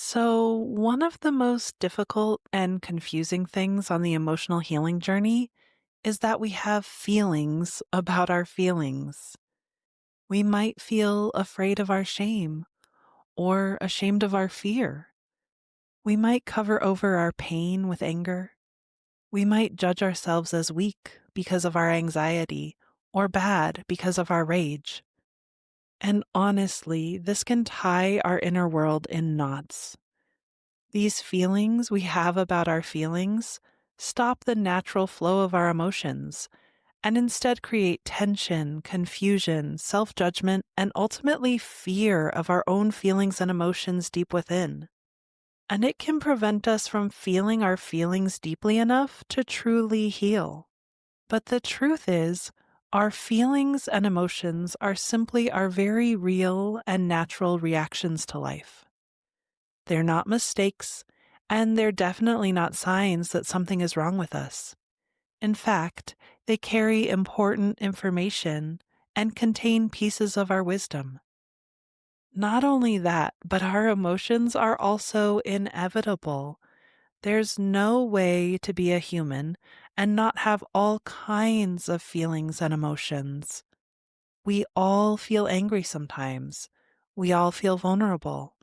So, one of the most difficult and confusing things on the emotional healing journey is that we have feelings about our feelings. We might feel afraid of our shame or ashamed of our fear. We might cover over our pain with anger. We might judge ourselves as weak because of our anxiety or bad because of our rage. And honestly, this can tie our inner world in knots. These feelings we have about our feelings stop the natural flow of our emotions and instead create tension, confusion, self judgment, and ultimately fear of our own feelings and emotions deep within. And it can prevent us from feeling our feelings deeply enough to truly heal. But the truth is, our feelings and emotions are simply our very real and natural reactions to life. They're not mistakes, and they're definitely not signs that something is wrong with us. In fact, they carry important information and contain pieces of our wisdom. Not only that, but our emotions are also inevitable. There's no way to be a human and not have all kinds of feelings and emotions. We all feel angry sometimes. We all feel vulnerable.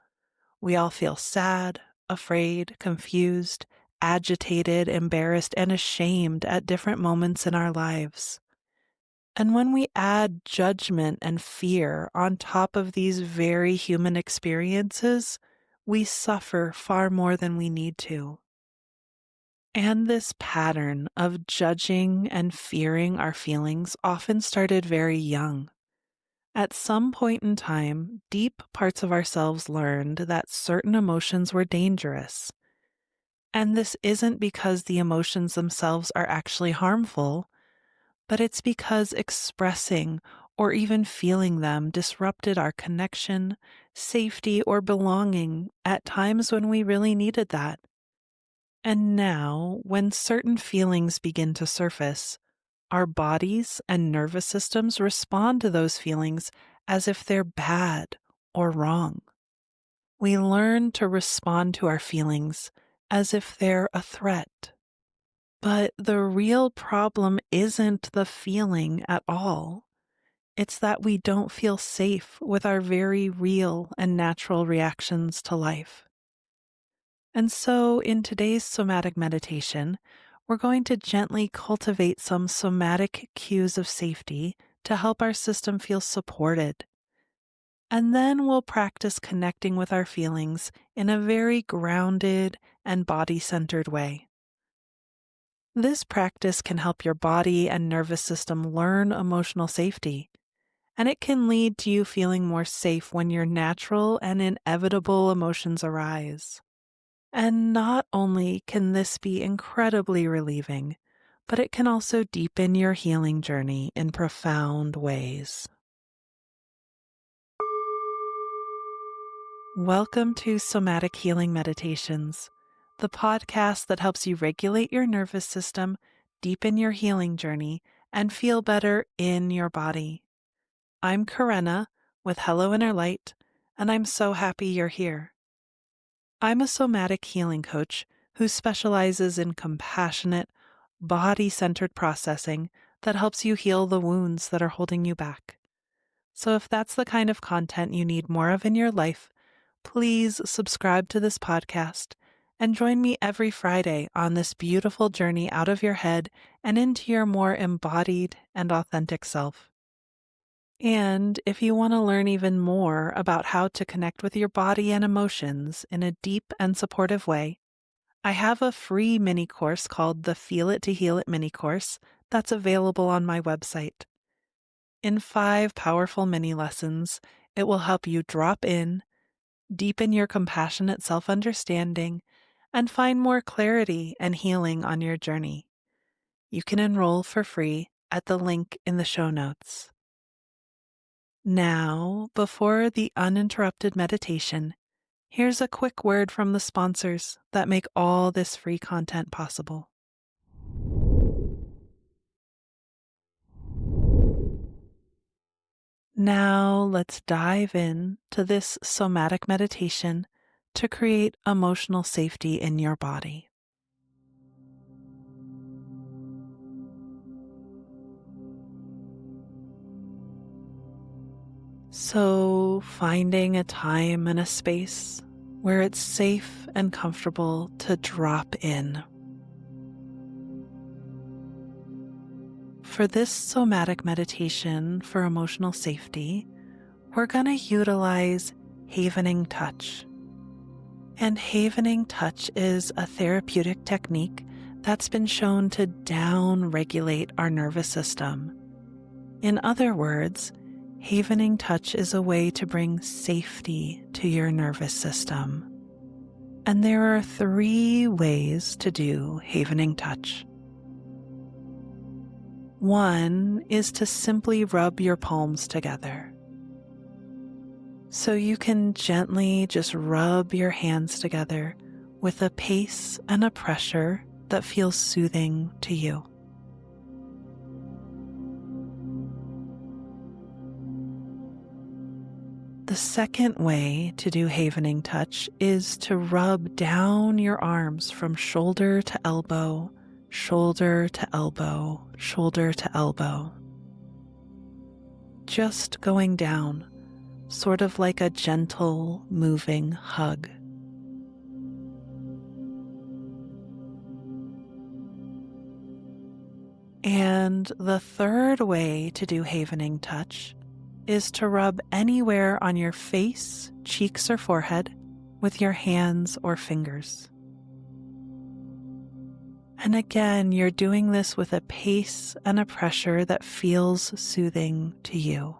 We all feel sad, afraid, confused, agitated, embarrassed, and ashamed at different moments in our lives. And when we add judgment and fear on top of these very human experiences, we suffer far more than we need to. And this pattern of judging and fearing our feelings often started very young. At some point in time, deep parts of ourselves learned that certain emotions were dangerous. And this isn't because the emotions themselves are actually harmful, but it's because expressing or even feeling them disrupted our connection, safety, or belonging at times when we really needed that. And now, when certain feelings begin to surface, our bodies and nervous systems respond to those feelings as if they're bad or wrong. We learn to respond to our feelings as if they're a threat. But the real problem isn't the feeling at all. It's that we don't feel safe with our very real and natural reactions to life. And so, in today's somatic meditation, we're going to gently cultivate some somatic cues of safety to help our system feel supported. And then we'll practice connecting with our feelings in a very grounded and body centered way. This practice can help your body and nervous system learn emotional safety, and it can lead to you feeling more safe when your natural and inevitable emotions arise. And not only can this be incredibly relieving, but it can also deepen your healing journey in profound ways. Welcome to Somatic Healing Meditations, the podcast that helps you regulate your nervous system, deepen your healing journey, and feel better in your body. I'm Karenna with Hello Inner Light, and I'm so happy you're here. I'm a somatic healing coach who specializes in compassionate, body-centered processing that helps you heal the wounds that are holding you back. So if that's the kind of content you need more of in your life, please subscribe to this podcast and join me every Friday on this beautiful journey out of your head and into your more embodied and authentic self. And if you want to learn even more about how to connect with your body and emotions in a deep and supportive way, I have a free mini course called the Feel It to Heal It mini course that's available on my website. In 5 powerful mini lessons, it will help you drop in, deepen your compassionate self-understanding, and find more clarity and healing on your journey. You can enroll for free at the link in the show notes. Now, before the uninterrupted meditation, here's a quick word from the sponsors that make all this free content possible. Now, let's dive in to this somatic meditation to create emotional safety in your body. So, finding a time and a space where it's safe and comfortable to drop in. For this somatic meditation for emotional safety, we're going to utilize havening touch. And havening touch is a therapeutic technique that's been shown to down-regulate our nervous system. In other words, havening touch is a way to bring safety to your nervous system. And there are 3 ways to do havening touch. One is to simply rub your palms together. So you can gently just rub your hands together with a pace and a pressure that feels soothing to you. The second way to do havening touch is to rub down your arms from shoulder to elbow, shoulder to elbow, shoulder to elbow. Just going down, sort of like a gentle, moving hug. And the third way to do havening touch is to rub anywhere on your face, cheeks, or forehead with your hands or fingers. And again, you're doing this with a pace and a pressure that feels soothing to you.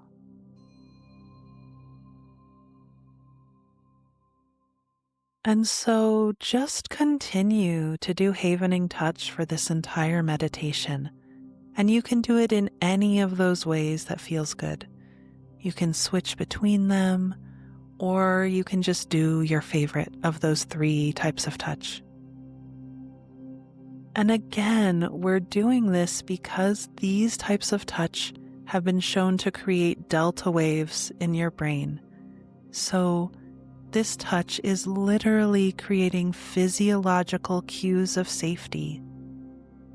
And so just continue to do havening touch for this entire meditation. And you can do it in any of those ways that feels good. You can switch between them, or you can just do your favorite of those 3 types of touch. And again, we're doing this because these types of touch have been shown to create delta waves in your brain. So this touch is literally creating physiological cues of safety,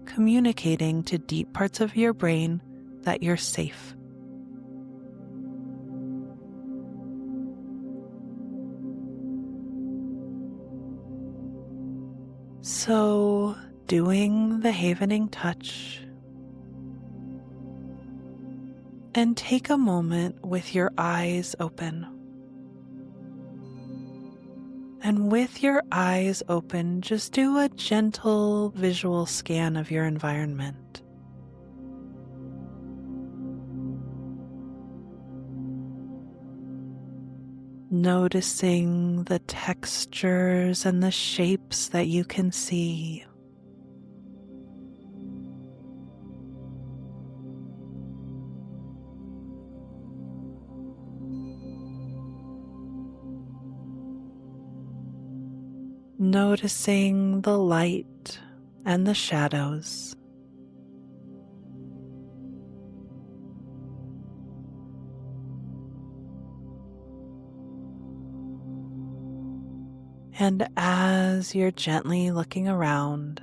communicating to deep parts of your brain that you're safe. So, doing the havening touch, and take a moment with your eyes open. And with your eyes open, just do a gentle visual scan of your environment. Noticing the textures and the shapes that you can see. Noticing the light and the shadows. And as you're gently looking around,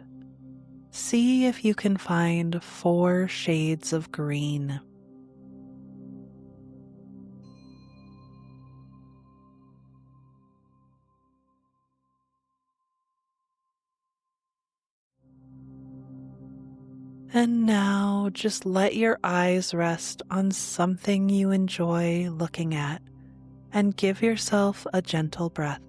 see if you can find 4 shades of green. And now just let your eyes rest on something you enjoy looking at and give yourself a gentle breath.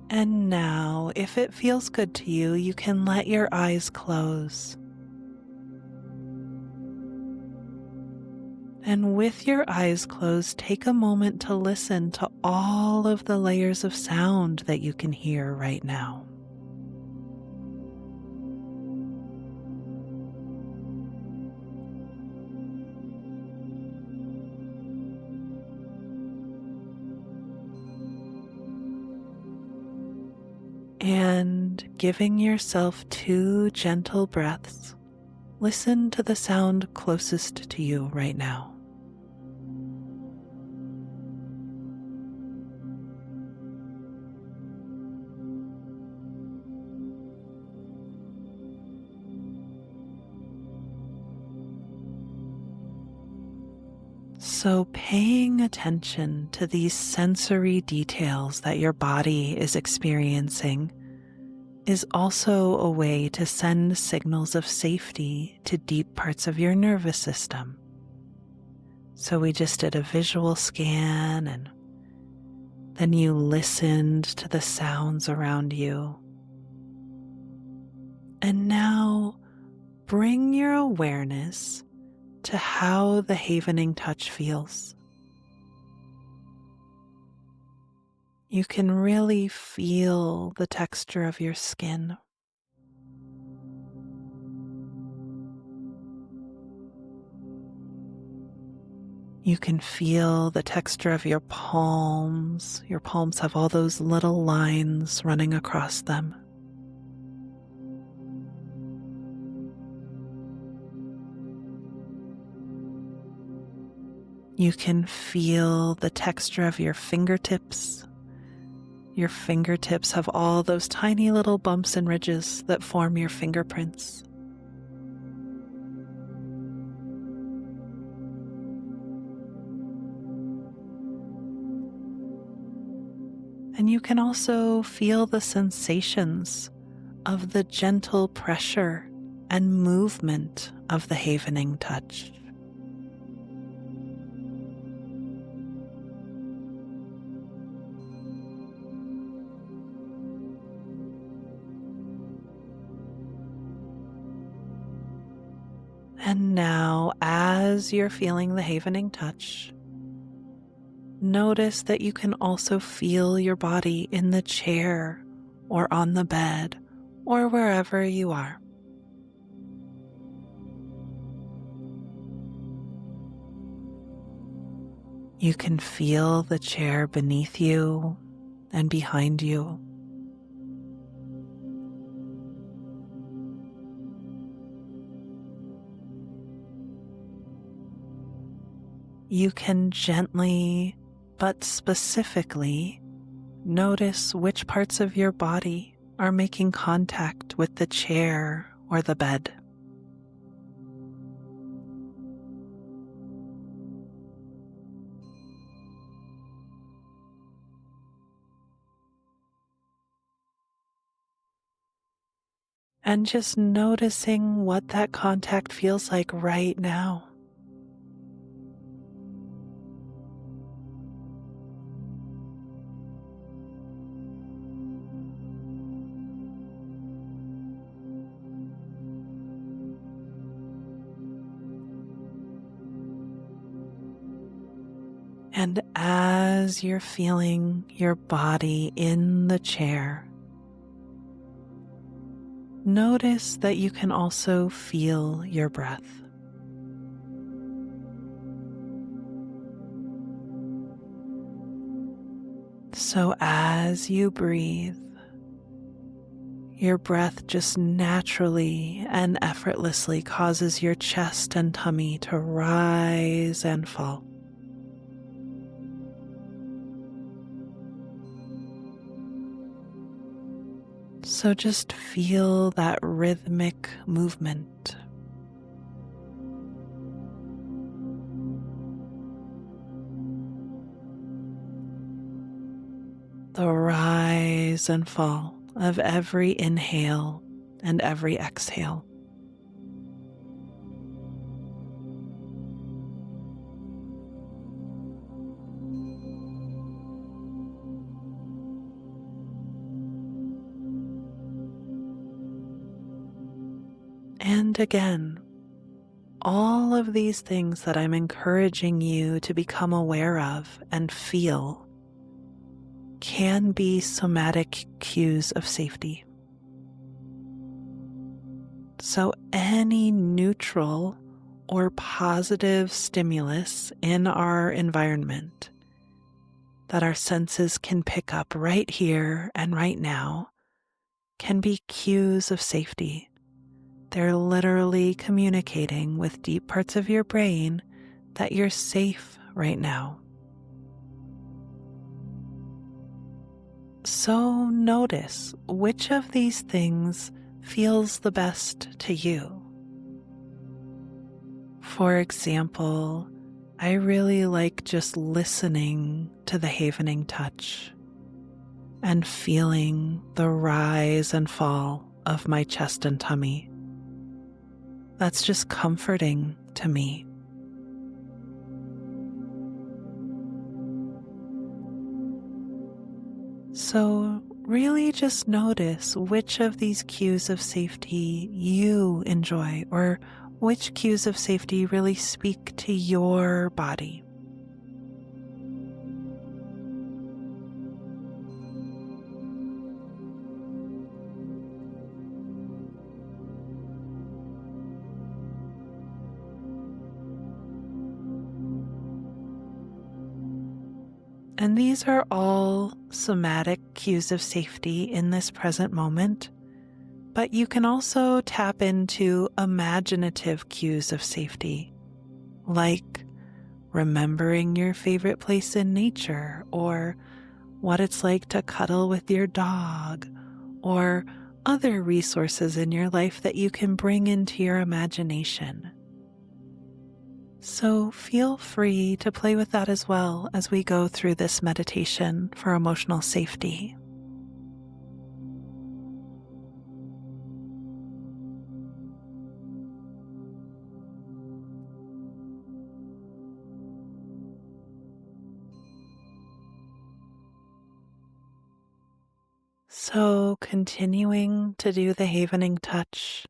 And now, if it feels good to you, you can let your eyes close. And with your eyes closed, take a moment to listen to all of the layers of sound that you can hear right now. And giving yourself 2 gentle breaths, listen to the sound closest to you right now. So, paying attention to these sensory details that your body is experiencing is also a way to send signals of safety to deep parts of your nervous system. So, we just did a visual scan, and then you listened to the sounds around you. And now bring your awareness to how the havening touch feels. You can really feel the texture of your skin. You can feel the texture of your palms. Your palms have all those little lines running across them. You can feel the texture of your fingertips. Your fingertips have all those tiny little bumps and ridges that form your fingerprints. And you can also feel the sensations of the gentle pressure and movement of the havening touch. And now, as you're feeling the havening touch, notice that you can also feel your body in the chair or on the bed or wherever you are. You can feel the chair beneath you and behind you. You can gently but specifically notice which parts of your body are making contact with the chair or the bed. And just noticing what that contact feels like right now. And as you're feeling your body in the chair, notice that you can also feel your breath. So as you breathe, your breath just naturally and effortlessly causes your chest and tummy to rise and fall. So just feel that rhythmic movement. The rise and fall of every inhale and every exhale. And again, all of these things that I'm encouraging you to become aware of and feel can be somatic cues of safety. So any neutral or positive stimulus in our environment that our senses can pick up right here and right now can be cues of safety. They're literally communicating with deep parts of your brain that you're safe right now. So notice which of these things feels the best to you. For example, I really like just listening to the havening touch and feeling the rise and fall of my chest and tummy. That's just comforting to me. So, really just notice which of these cues of safety you enjoy, or which cues of safety really speak to your body. And these are all somatic cues of safety in this present moment, but you can also tap into imaginative cues of safety, like remembering your favorite place in nature, or what it's like to cuddle with your dog, or other resources in your life that you can bring into your imagination. So feel free to play with that as well as we go through this meditation for emotional safety. So continuing to do the havening touch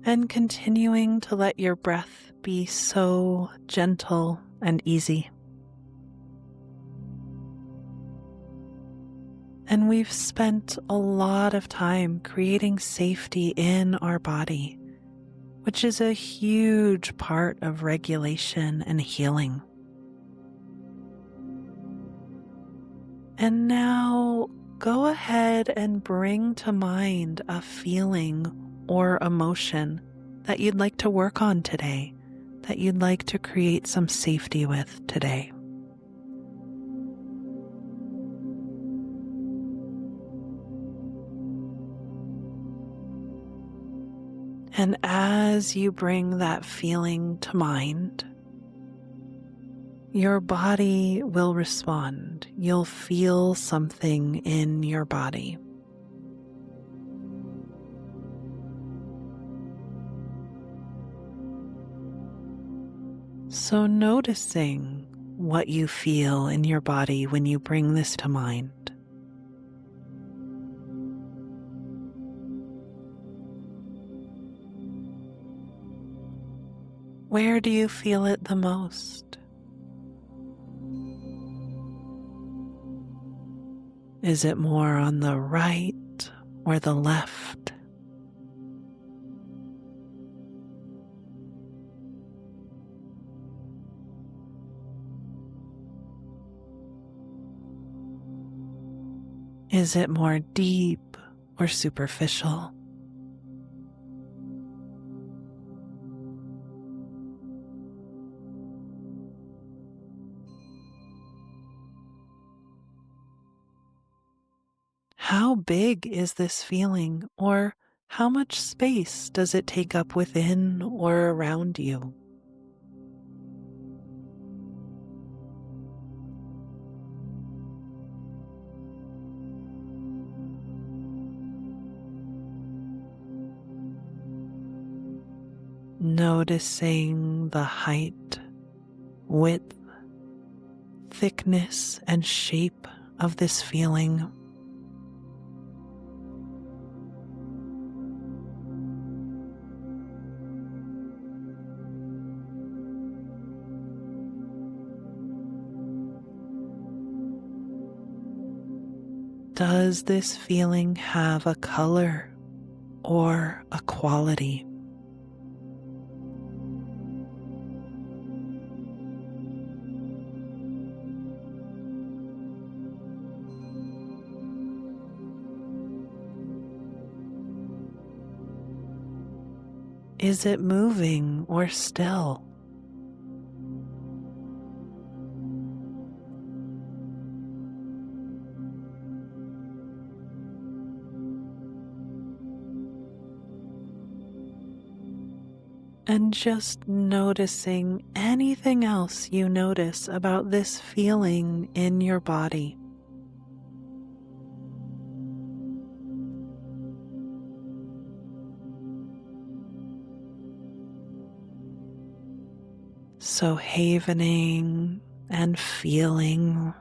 and continuing to let your breath be so gentle and easy. And we've spent a lot of time creating safety in our body, which is a huge part of regulation and healing. And now go ahead and bring to mind a feeling or emotion that you'd like to work on today, that you'd like to create some safety with today. And as you bring that feeling to mind, your body will respond. You'll feel something in your body. So noticing what you feel in your body when you bring this to mind. Where do you feel it the most? Is it more on the right or the left? Is it more deep or superficial? How big is this feeling, or how much space does it take up within or around you? Noticing the height, width, thickness, and shape of this feeling. Does this feeling have a color or a quality? Is it moving or still? And just noticing anything else you notice about this feeling in your body. So havening and feeling,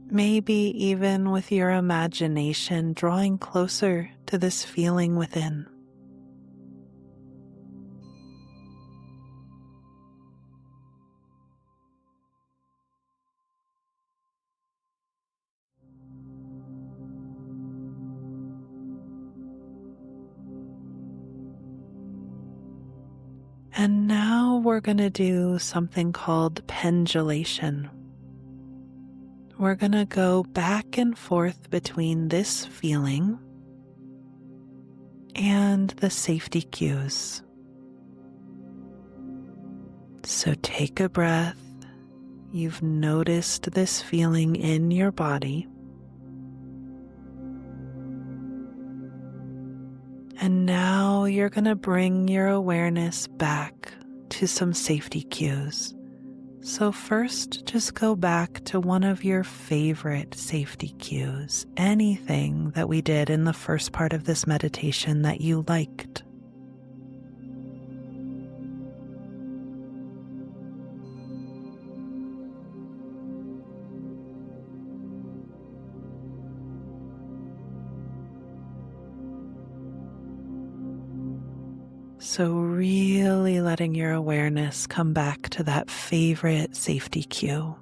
maybe even with your imagination drawing closer to this feeling within. And now we're going to do something called pendulation. We're going to go back and forth between this feeling and the safety cues. So take a breath. You've noticed this feeling in your body. And now you're going to bring your awareness back to some safety cues. So first, just go back to one of your favorite safety cues, anything that we did in the first part of this meditation that you liked. So really letting your awareness come back to that favorite safety cue.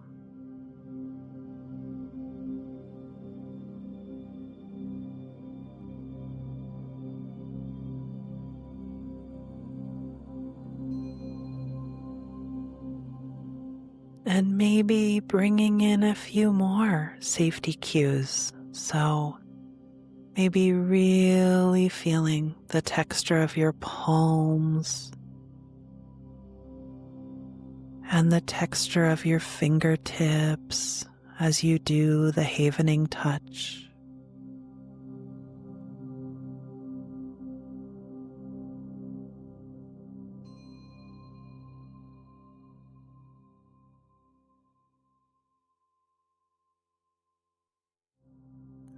And maybe bringing in a few more safety cues. So maybe really feeling the texture of your palms and the texture of your fingertips as you do the havening touch.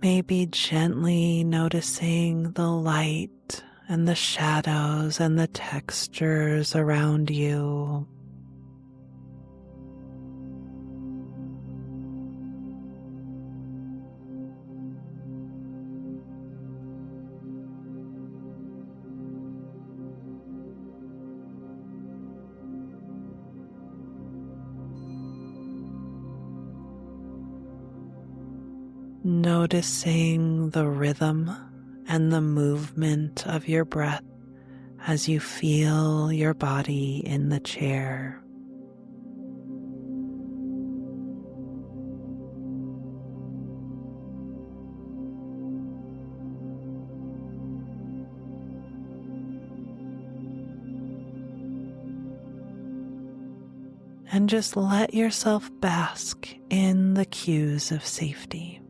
Maybe gently noticing the light and the shadows and the textures around you. Noticing the rhythm and the movement of your breath as you feel your body in the chair. And just let yourself bask in the cues of safety.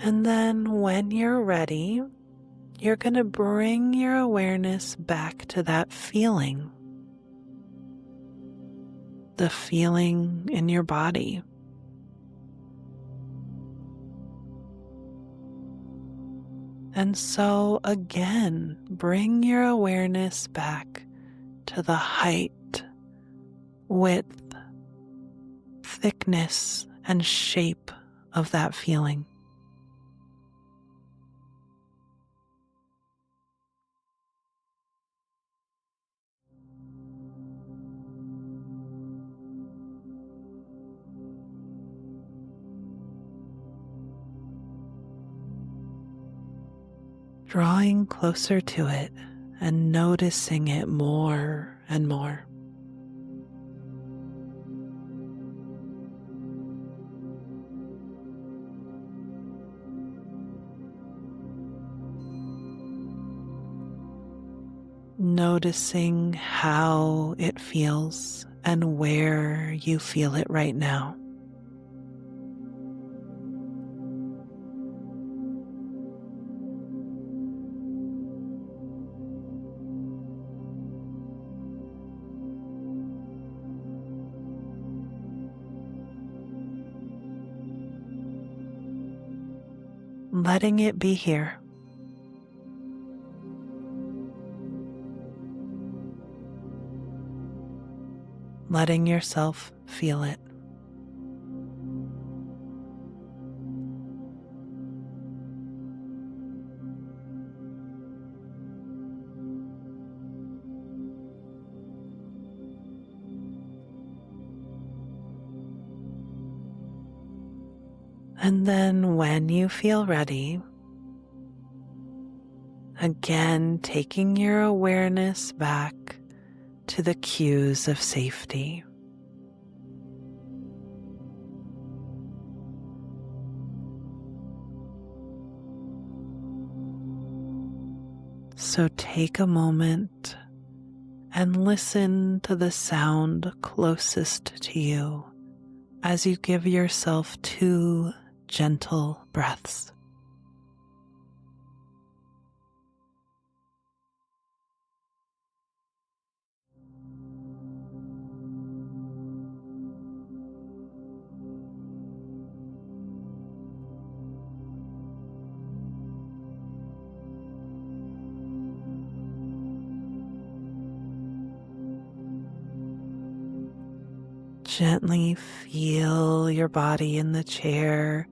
And then when you're ready, you're going to bring your awareness back to that feeling, the feeling in your body. And so again, bring your awareness back to the height, width, thickness, and shape of that feeling. drawing closer to it and noticing it more and more. Noticing how it feels and where you feel it right now. Letting it be here. Letting yourself feel it. And then when you feel ready, again taking your awareness back to the cues of safety. So take a moment and listen to the sound closest to you as you give yourself 2 gentle breaths. Gently feel your body in the chair,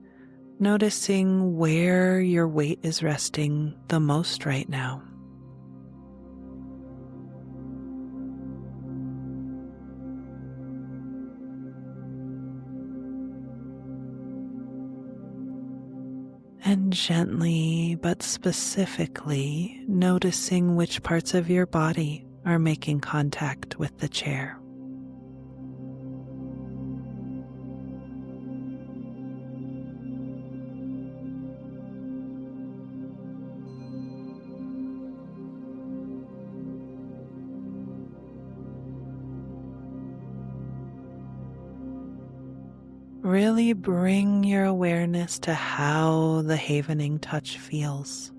noticing where your weight is resting the most right now. And gently but specifically noticing which parts of your body are making contact with the chair. Really bring your awareness to how the havening touch feels.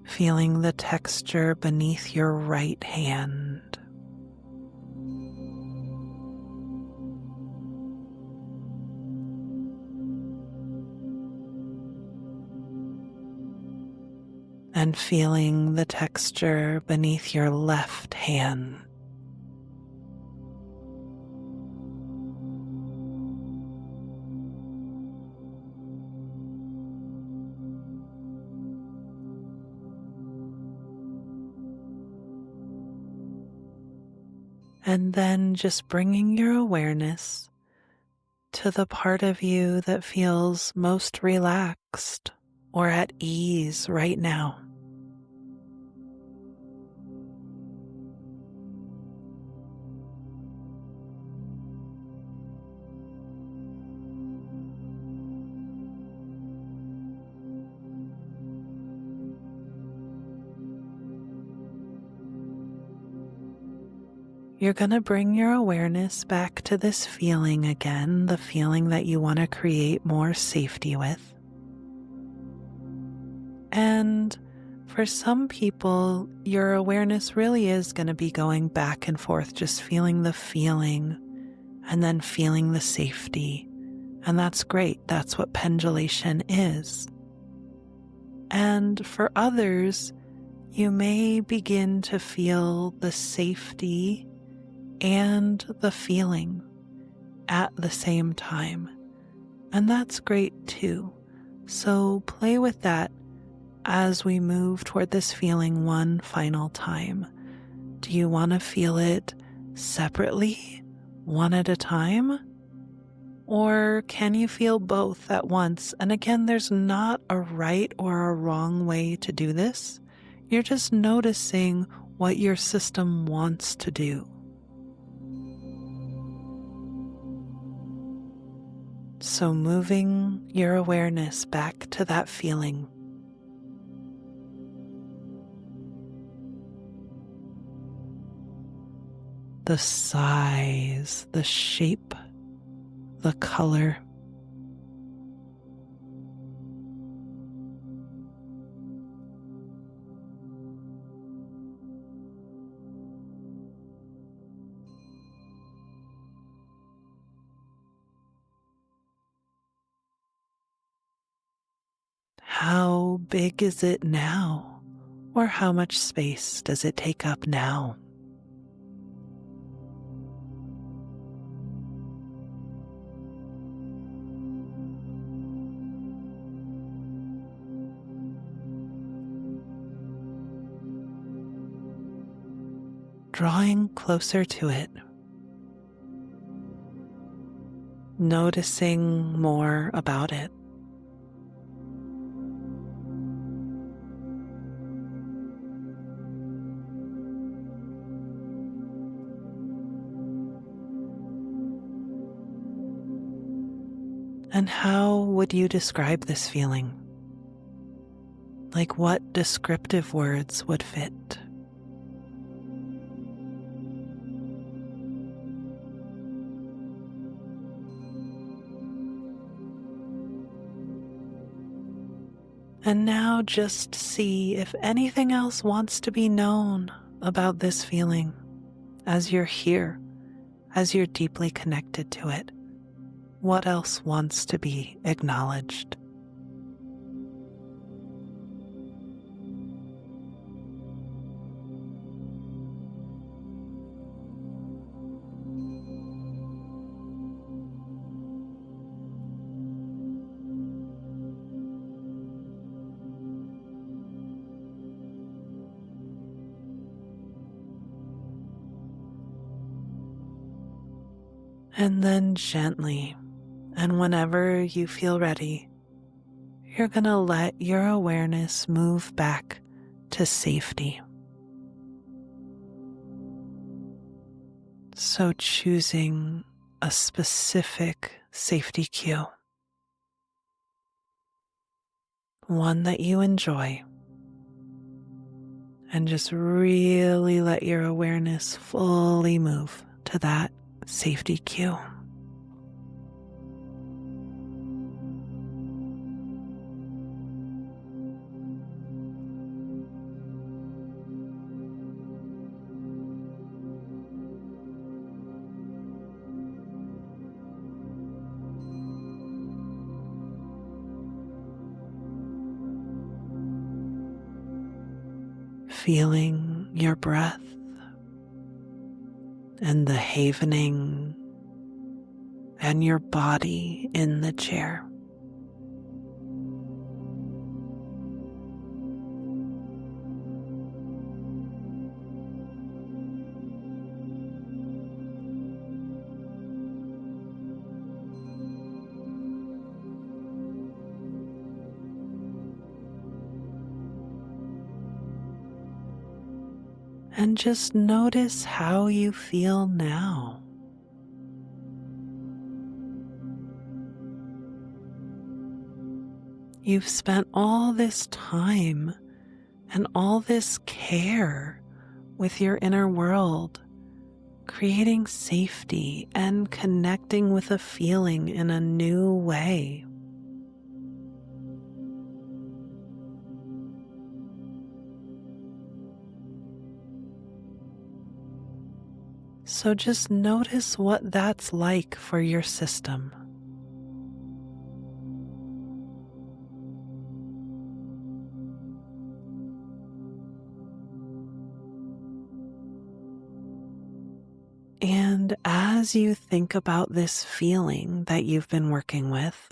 Feeling the texture beneath your right hand. And feeling the texture beneath your left hand. And then just bringing your awareness to the part of you that feels most relaxed or at ease right now. You're going to bring your awareness back to this feeling again, the feeling that you want to create more safety with. And for some people, your awareness really is going to be going back and forth, just feeling the feeling and then feeling the safety. And that's great. That's what pendulation is. And for others, you may begin to feel the safety and the feeling at the same time. And that's great too. So play with that as we move toward this feeling one final time. Do you want to feel it separately, one at a time? Or can you feel both at once? And again, there's not a right or a wrong way to do this. You're just noticing what your system wants to do. So moving your awareness back to that feeling. The size, the shape, the color. How big is it now? Or how much space does it take up now? Drawing closer to it, noticing more about it. And how would you describe this feeling? Like what descriptive words would fit? And now just see if anything else wants to be known about this feeling as you're here, as you're deeply connected to it. What else wants to be acknowledged? And then gently, and whenever you feel ready, you're going to let your awareness move back to safety. So choosing a specific safety cue, one that you enjoy, and just really let your awareness fully move to that safety cue. Feeling your breath and the havening and your body in the chair. And just notice how you feel now. You've spent all this time and all this care with your inner world, creating safety and connecting with a feeling in a new way. So just notice what that's like for your system. And as you think about this feeling that you've been working with,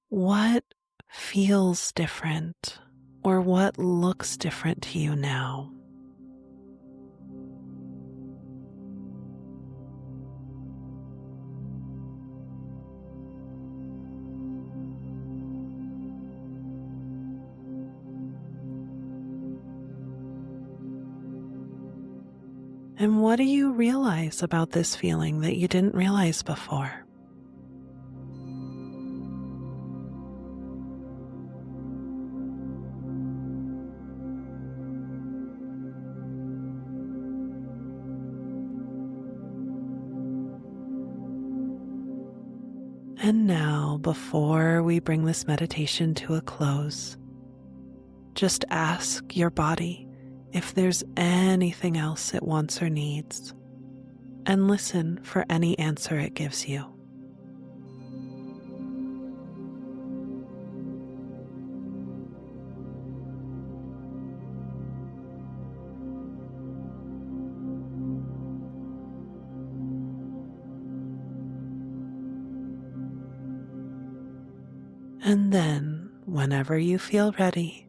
what feels different or what looks different to you now? And what do you realize about this feeling that you didn't realize before? And now, before we bring this meditation to a close, just ask your body if there's anything else it wants or needs, and listen for any answer it gives you. And then, whenever you feel ready,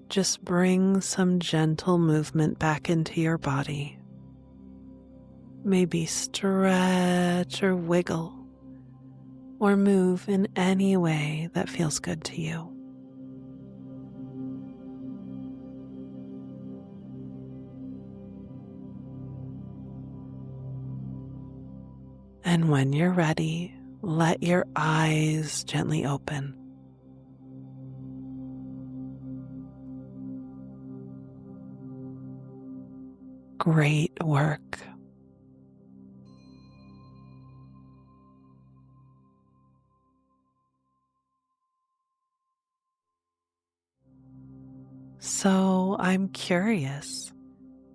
just bring some gentle movement back into your body. Maybe stretch or wiggle, or move in any way that feels good to you. And when you're ready, let your eyes gently open. Great work. So I'm curious,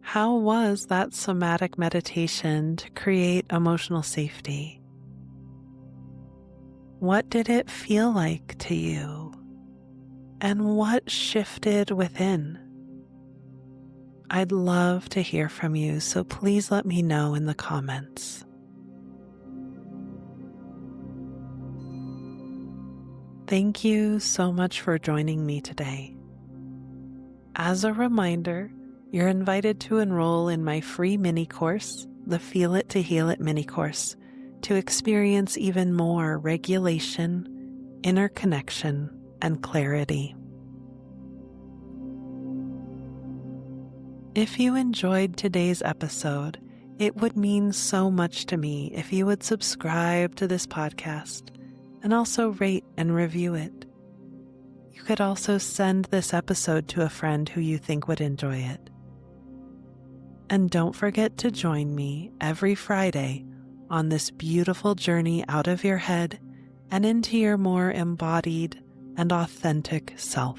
how was that somatic meditation to create emotional safety? What did it feel like to you? And what shifted within? I'd love to hear from you, so please let me know in the comments. Thank you so much for joining me today. As a reminder, you're invited to enroll in my free mini course, the Feel It to Heal It mini course, to experience even more regulation, inner connection, and clarity. If you enjoyed today's episode, it would mean so much to me if you would subscribe to this podcast and also rate and review it. You could also send this episode to a friend who you think would enjoy it. And don't forget to join me every Friday on this beautiful journey out of your head and into your more embodied and authentic self.